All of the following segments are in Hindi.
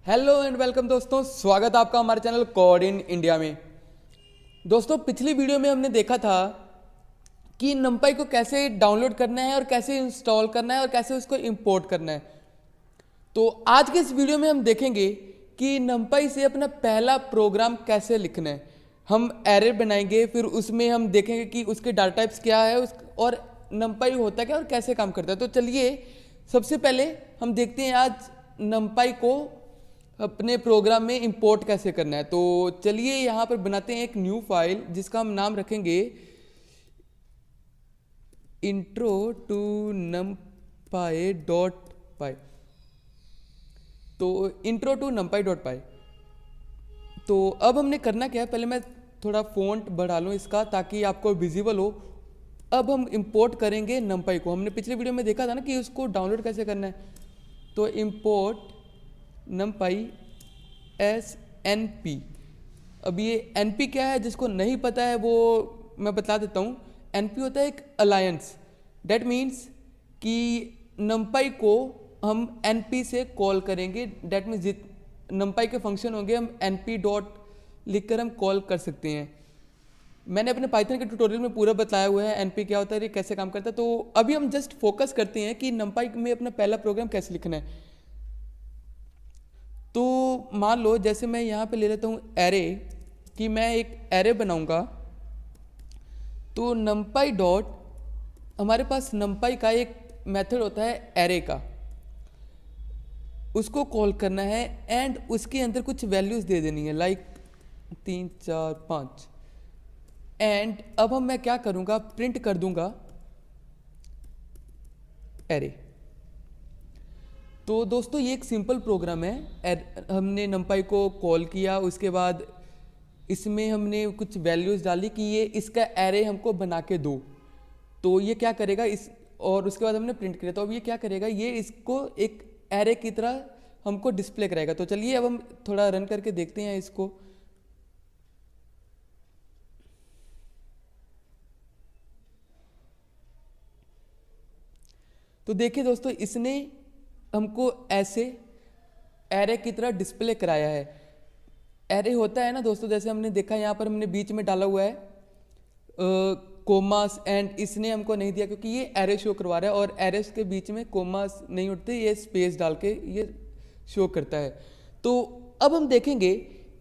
हेलो एंड वेलकम दोस्तों, स्वागत है आपका हमारे चैनल कोड इन इंडिया में। दोस्तों, पिछली वीडियो में हमने देखा था कि numpy को कैसे डाउनलोड करना है और कैसे इंस्टॉल करना है और कैसे उसको इंपोर्ट करना है। तो आज के इस वीडियो में हम देखेंगे कि numpy से अपना पहला प्रोग्राम कैसे लिखना है। हम एरे बनाएंगे, फिर उसमें हम देखेंगे कि उसके डाटा टाइप्स क्या है और numpy होता क्या और कैसे काम करता है। तो चलिए सबसे पहले हम देखते हैं आज numpy को अपने प्रोग्राम में इंपोर्ट कैसे करना है। तो चलिए यहाँ पर बनाते हैं एक न्यू फाइल जिसका हम नाम रखेंगे intro to numpy.py। तो intro to numpy.py। तो अब हमने करना क्या है, पहले मैं थोड़ा फ़ॉन्ट बढ़ा लूँ इसका ताकि आपको विजिबल हो। अब हम इंपोर्ट करेंगे numpy को। हमने पिछले वीडियो में देखा था ना कि उसको डाउनलोड कैसे करना है। तो इंपोर्ट numpy SNP। अब ये NP क्या है, जिसको नहीं पता है वो मैं बता देता हूँ। NP होता है एक अलायंस। डेट मीन्स कि numpy को हम NP से कॉल करेंगे। डेट मीन्स numpy के फंक्शन होंगे, हम NP डॉट लिख कर हम कॉल कर सकते हैं। मैंने अपने पाइथन के ट्यूटोरियल में पूरा बताया हुआ है NP क्या होता है, ये कैसे काम करता है। तो अभी हम जस्ट फोकस करते हैं कि numpy में अपना पहला प्रोग्राम कैसे लिखना है। तो मान लो जैसे मैं यहाँ पे ले लेता हूँ एरे, कि मैं एक एरे बनाऊँगा। तो numpy डॉट, हमारे पास numpy का एक मेथड होता है एरे का, उसको कॉल करना है एंड उसके अंदर कुछ वैल्यूज़ दे देनी है, लाइक 3 4 5। एंड अब मैं क्या करूँगा, प्रिंट कर दूँगा एरे। तो दोस्तों ये एक सिंपल प्रोग्राम है। हमने numpy को कॉल किया, उसके बाद इसमें हमने कुछ वैल्यूज़ डाली कि ये इसका एरे हमको बना के दो। तो ये क्या करेगा और उसके बाद हमने प्रिंट किया। तो अब ये क्या करेगा, ये इसको एक एरे की तरह हमको डिस्प्ले कराएगा। तो चलिए अब हम थोड़ा रन करके देखते हैं इसको। तो देखिए दोस्तों, इसने हमको ऐसे एरे की तरह डिस्प्ले कराया है। एरे होता है ना दोस्तों, जैसे हमने देखा यहाँ पर हमने बीच में डाला हुआ है कोमास, एंड इसने हमको नहीं दिया क्योंकि ये एरे शो करवा रहा है और एरेस के बीच में कोमास नहीं उठते, ये स्पेस डाल के ये शो करता है। तो अब हम देखेंगे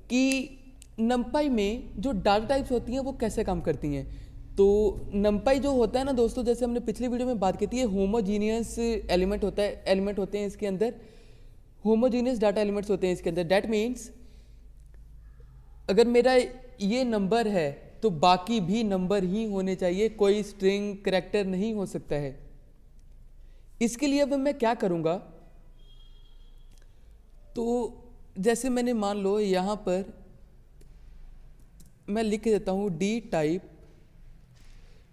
कि numpy में जो डाटा टाइप्स होती हैं वो कैसे काम करती हैं। तो numpy जो होता है ना दोस्तों, जैसे हमने पिछली वीडियो में बात की थी, ये होमोजीनियस एलिमेंट होता है, एलिमेंट होते हैं इसके अंदर, होमोजीनियस डाटा एलिमेंट्स होते हैं इसके अंदर। डेट मीन्स अगर मेरा ये नंबर है तो बाकी भी नंबर ही होने चाहिए, कोई स्ट्रिंग करैक्टर नहीं हो सकता है। इसके लिए अब मैं क्या करूँगा, तो जैसे मैंने मान लो यहाँ पर मैं लिख देता हूँ डी टाइप।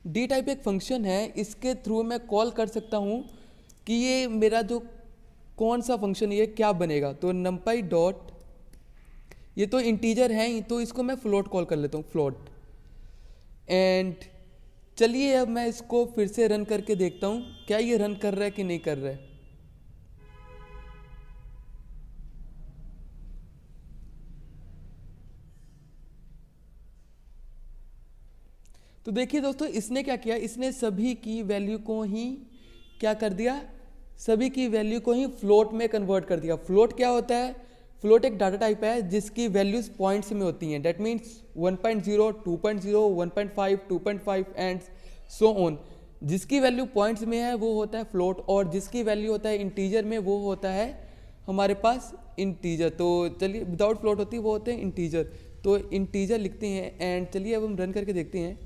डी टाइप एक फंक्शन है, इसके थ्रू मैं कॉल कर सकता हूँ कि ये मेरा जो कौन सा फंक्शन ये क्या बनेगा। तो numpy डॉट, ये तो इंटीजर है तो इसको मैं फ्लोट कॉल कर लेता हूँ, फ्लोट। एंड चलिए अब मैं इसको फिर से रन करके देखता हूँ क्या ये रन कर रहा है कि नहीं कर रहा है। तो देखिए दोस्तों, इसने क्या किया, इसने सभी की वैल्यू को ही क्या कर दिया, सभी की वैल्यू को ही फ्लोट में कन्वर्ट कर दिया। फ्लोट क्या होता है, फ्लोट एक डाटा टाइप है जिसकी वैल्यूज पॉइंट्स में होती हैं। That means 1.0 2.0 1.5 2.5 and so on. जिसकी वैल्यू पॉइंट्स में है वो होता है फ्लोट, और जिसकी वैल्यू होता है इंटीजर में वो होता है हमारे पास इंटीजर। तो चलिए, विदाउट फ्लोट होती है वो होते हैं इंटीजर। तो इंटीजर लिखते हैं एंड चलिए अब हम रन करके देखते हैं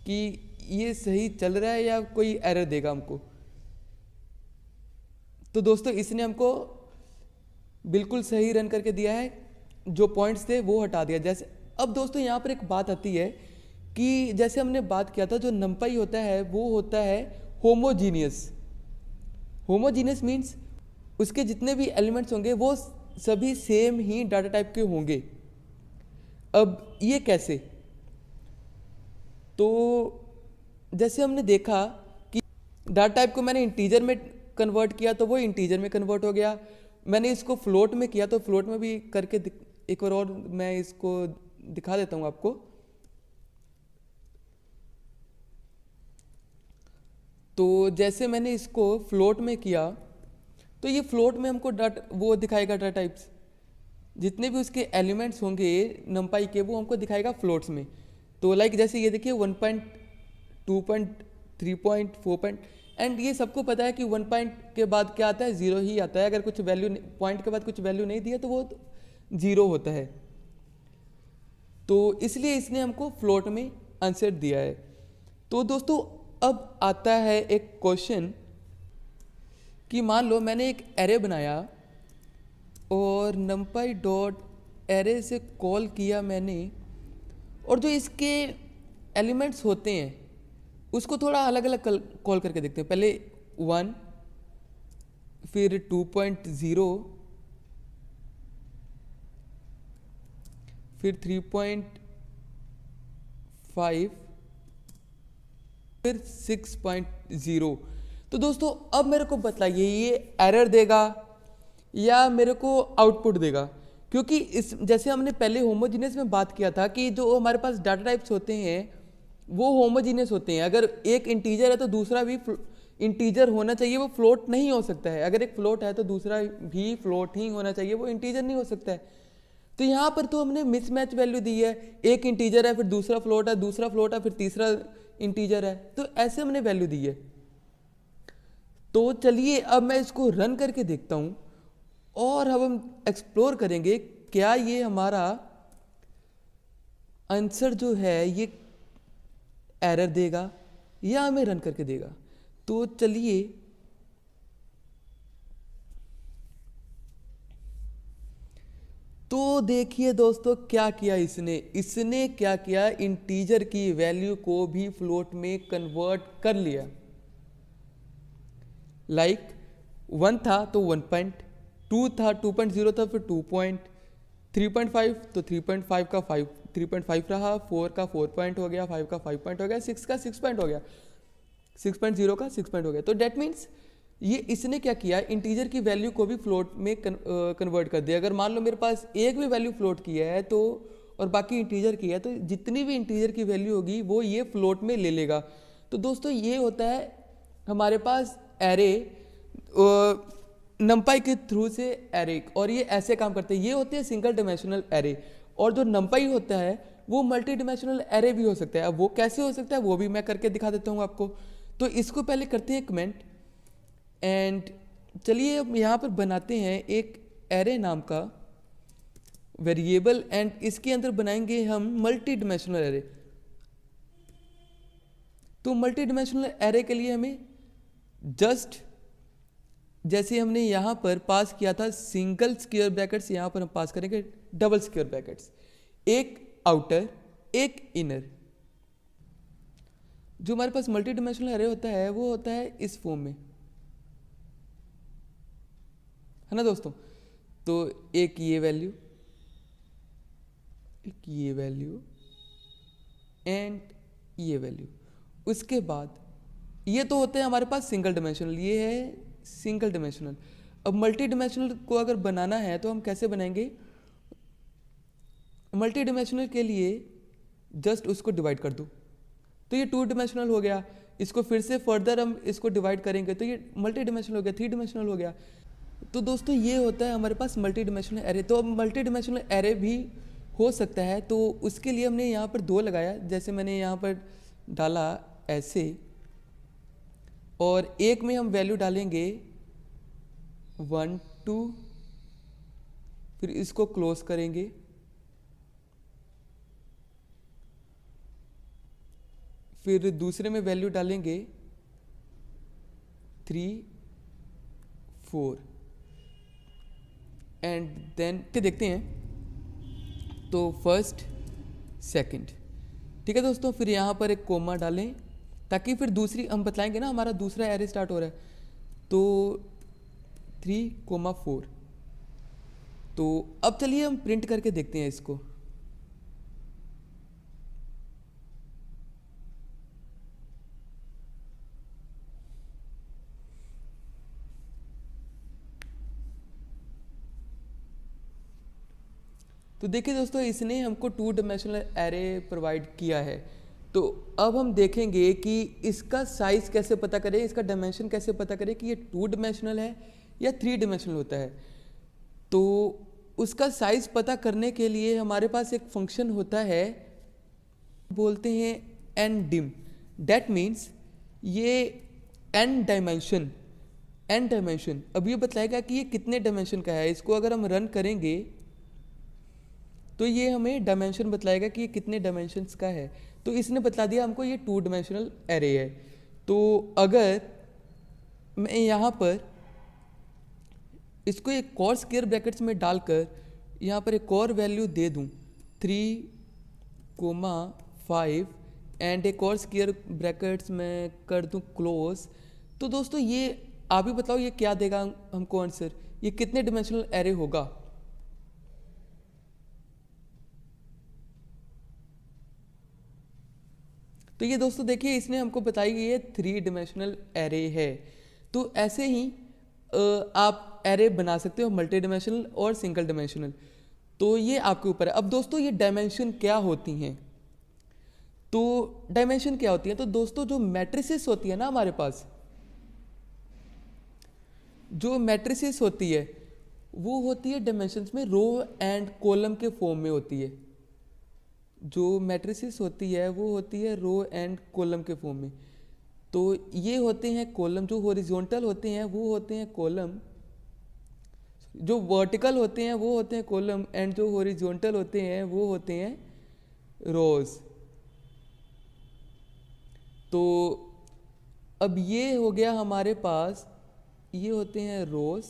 कि ये सही चल रहा है या कोई एरर देगा हमको। तो दोस्तों इसने हमको बिल्कुल सही रन करके दिया है, जो पॉइंट्स थे वो हटा दिया। जैसे अब दोस्तों यहाँ पर एक बात आती है कि जैसे हमने बात किया था, जो numpy होता है वो होता है होमोजीनियस। होमोजीनियस मीन्स उसके जितने भी एलिमेंट्स होंगे वो सभी सेम ही डाटा टाइप के होंगे। अब ये कैसे, तो जैसे हमने देखा कि डाटा टाइप को मैंने इंटीजर में कन्वर्ट किया तो वो इंटीजर में कन्वर्ट हो गया, मैंने इसको फ्लोट में किया, तो फ्लोट में भी करके एक बार और मैं इसको दिखा देता हूँ आपको। तो जैसे मैंने इसको फ्लोट में किया, तो ये फ्लोट में हमको वो दिखाएगा डाटा टाइप्स, जितने भी उसके एलिमेंट्स होंगे नंपाई के वो हमको दिखाएगा फ्लोट्स में। तो लाइक जैसे ये देखिए 1.2.3.4. एंड ये सबको पता है कि 1 पॉइंट के बाद क्या आता है, 0 ही आता है। अगर कुछ वैल्यू पॉइंट के बाद कुछ वैल्यू नहीं दिया तो वो 0 होता है। तो इसलिए इसने हमको फ्लोट में आंसर दिया है। तो दोस्तों अब आता है एक क्वेश्चन कि मान लो मैंने एक एरे बनाया और numpy डॉट एरे से कॉल किया मैंने, और जो इसके एलिमेंट्स होते हैं उसको थोड़ा अलग अलग कॉल करके देखते हैं। पहले 1, फिर 2.0, फिर 3.5, फिर 6.0। तो दोस्तों अब मेरे को बताइए ये एरर देगा या मेरे को आउटपुट देगा, क्योंकि इस जैसे हमने पहले होमोजीनियस में बात किया था कि जो हमारे पास डाटा टाइप्स होते हैं वो होमोजीनियस होते हैं। अगर एक इंटीजर है तो दूसरा भी इंटीजर होना चाहिए, वो फ्लोट नहीं हो सकता है। अगर एक फ्लोट है तो दूसरा भी फ्लोट ही होना चाहिए, वो इंटीजर नहीं हो सकता है। तो यहाँ पर तो हमने मिसमैच वैल्यू दी है, एक इंटीजर है फिर दूसरा फ्लोट है, दूसरा फ्लोट है फिर तीसरा इंटीजर है, तो ऐसे हमने वैल्यू दी है। तो चलिए अब मैं इसको रन करके देखता हूँ और अब हम एक्सप्लोर करेंगे क्या ये हमारा आंसर जो है ये एरर देगा या हमें रन करके देगा। तो चलिए तो देखिए दोस्तों क्या किया इसने क्या किया, इंटीजर की वैल्यू को भी फ्लोट में कन्वर्ट कर लिया। लाइक 1 था तो 1.2 था, 2.0 था, फिर 2.3.5 तो 3.5 का 3.5 रहा, 4 का 4 पॉइंट हो गया, 5 का 5 पॉइंट हो गया, 6 का 6 पॉइंट हो गया, 6.0 का 6 पॉइंट हो गया। तो डेट मीन्स ये इसने क्या किया, इंटीजर की वैल्यू को भी फ्लोट में कन्वर्ट कर दिया। अगर मान लो मेरे पास एक भी वैल्यू फ्लोट की है तो और बाकी इंटीजर की है, तो जितनी भी इंटीजर की वैल्यू होगी वो ये फ्लोट में ले लेगा। तो दोस्तों ये होता है हमारे पास एरे, नंपाई के थ्रू से एरे, और ये ऐसे काम करते हैं। ये होते हैं सिंगल डायमेंशनल एरे, और जो नंपाई होता है वो मल्टी डायमेंशनल एरे भी हो सकता है। अब वो कैसे हो सकता है वो भी मैं करके दिखा देता हूँ आपको। तो इसको पहले करते हैं कमेंट, एंड चलिए अब यहाँ पर बनाते हैं एक एरे नाम का वेरिएबल, एंड इसके अंदर बनाएंगे हम मल्टी डायमेंशनल एरे। तो मल्टी डायमेंशनल एरे के लिए हमें जस्ट जैसे हमने यहाँ पर पास किया था सिंगल स्क्वायर ब्रैकेट्स, यहाँ पर हम पास करेंगे डबल स्क्वायर ब्रैकेट्स, एक आउटर एक इनर। जो हमारे पास मल्टी डायमेंशनल एरे होता है वो होता है इस फॉर्म में, है ना दोस्तों। तो एक ये वैल्यू, एक ये वैल्यू एंड ये वैल्यू। उसके बाद ये तो होते हैं हमारे पास सिंगल डायमेंशनल, ये है सिंगल डायमेंशनल। अब मल्टी डायमेंशनल को अगर बनाना है तो हम कैसे बनाएंगे, मल्टी डायमेंशनल के लिए जस्ट उसको डिवाइड कर दो तो ये 2 डायमेंशनल हो गया। इसको फिर से फर्दर हम इसको डिवाइड करेंगे तो ये मल्टी डायमेंशनल हो गया, 3 डायमेंशनल हो गया। तो दोस्तों ये होता है हमारे पास मल्टी डायमेंशनल एरे। तो अब मल्टी डायमेंशनल एरे भी हो सकता है, तो उसके लिए हमने यहाँ पर 2 लगाया, जैसे मैंने यहाँ पर डाला ऐसे, और एक में हम वैल्यू डालेंगे 1 2, फिर इसको क्लोज करेंगे, फिर दूसरे में वैल्यू डालेंगे 3 4, एंड देन के देखते हैं तो फर्स्ट सेकंड, ठीक है दोस्तों। फिर यहाँ पर एक कोमा डालें ताकि फिर दूसरी हम बतलाएंगे ना हमारा दूसरा एरे स्टार्ट हो रहा है, तो 3,4। तो अब चलिए हम प्रिंट करके देखते हैं इसको। तो देखिए दोस्तों, इसने हमको 2 डायमेंशनल एरे प्रोवाइड किया है। तो अब हम देखेंगे कि इसका साइज़ कैसे पता करें, इसका डायमेंशन कैसे पता करें कि ये 2 डायमेंशनल है या 3 डायमेंशनल होता है। तो उसका साइज़ पता करने के लिए हमारे पास एक फंक्शन होता है, बोलते हैं एन डिम। डैट मीन्स ये एन डायमेंशन अब ये बताएगा कि ये कितने डायमेंशन का है। इसको अगर हम रन करेंगे तो ये हमें डायमेंशन बतलाएगा कि ये कितने डायमेंशंस का है। तो इसने बता दिया हमको ये 2 डायमेंशनल एरे है। तो अगर मैं यहाँ पर इसको एक और स्क्वायर ब्रैकेट्स में डालकर यहाँ पर एक और वैल्यू दे दूँ 3,5 एंड एक और स्क्वायर ब्रैकेट्स में कर दूँ क्लोज, तो दोस्तों ये आप ही बताओ ये क्या देगा हमको आंसर, ये कितने डायमेंशनल एरे होगा। तो ये दोस्तों देखिए, इसने हमको बताई कि ये 3 डायमेंशनल एरे है। तो ऐसे ही आप एरे बना सकते हो मल्टी डायमेंशनल और सिंगल डायमेंशनल। तो ये आपके ऊपर है। अब दोस्तों ये डायमेंशन क्या होती हैं, तो डायमेंशन क्या होती है, तो दोस्तों जो मैट्रिसेस होती है ना हमारे पास, जो मैट्रिसेस होती है वो होती है डायमेंशंस में रो एंड कॉलम के फॉर्म में होती है। जो मैट्रिसेस होती है वो होती है रो एंड कॉलम के फॉर्म में। तो ये होते हैं कॉलम, जो हॉरिजॉन्टल होते हैं वो होते हैं कॉलम, जो वर्टिकल होते हैं वो होते हैं कॉलम, एंड जो हॉरिजॉन्टल होते हैं वो होते हैं रोज। तो अब ये हो गया हमारे पास, ये होते हैं रोज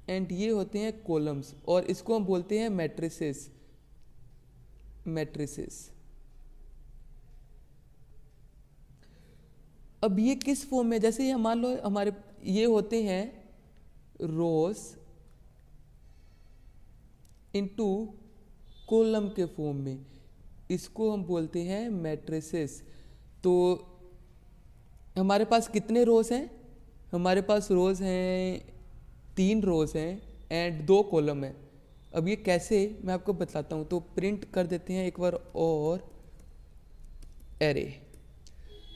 एंड ये होते हैं कॉलम्स, और इसको हम बोलते हैं मैट्रिसेस। अब ये किस फॉर्म में, जैसे ये मान लो हमारे ये होते हैं रोज इनटू कॉलम के फॉर्म में, इसको हम बोलते हैं मैट्रिसेस। तो हमारे पास कितने रोज हैं, हमारे पास रोज हैं 3 रोज हैं एंड 2 कॉलम है। अब ये कैसे मैं आपको बताता हूँ। तो प्रिंट कर देते हैं एक बार और एरे।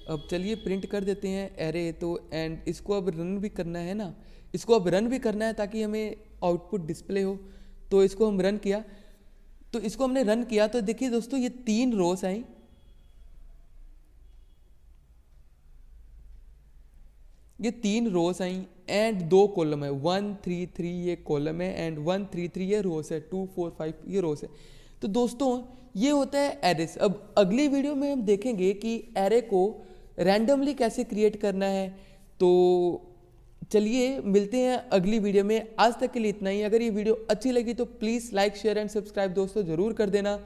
अब चलिए प्रिंट कर देते हैं एरे। तो एंड इसको अब रन भी करना है ना, इसको अब रन भी करना है ताकि हमें आउटपुट डिस्प्ले हो। तो इसको हम रन किया, तो इसको हमने रन किया तो देखिए दोस्तों ये 3 रोज आई, ये 3 रोज आई एंड 2 कॉलम है। 1 3 3 ये कॉलम है एंड 1 3 3 ये रोज है। 2 4 5 ये रोज है। तो दोस्तों ये होता है एरेस। अब अगली वीडियो में हम देखेंगे कि एरे को रैंडमली कैसे क्रिएट करना है। तो चलिए मिलते हैं अगली वीडियो में। आज तक के लिए इतना ही। अगर ये वीडियो अच्छी लगी तो please like share and subscribe दोस्तों ज़रूर कर देना।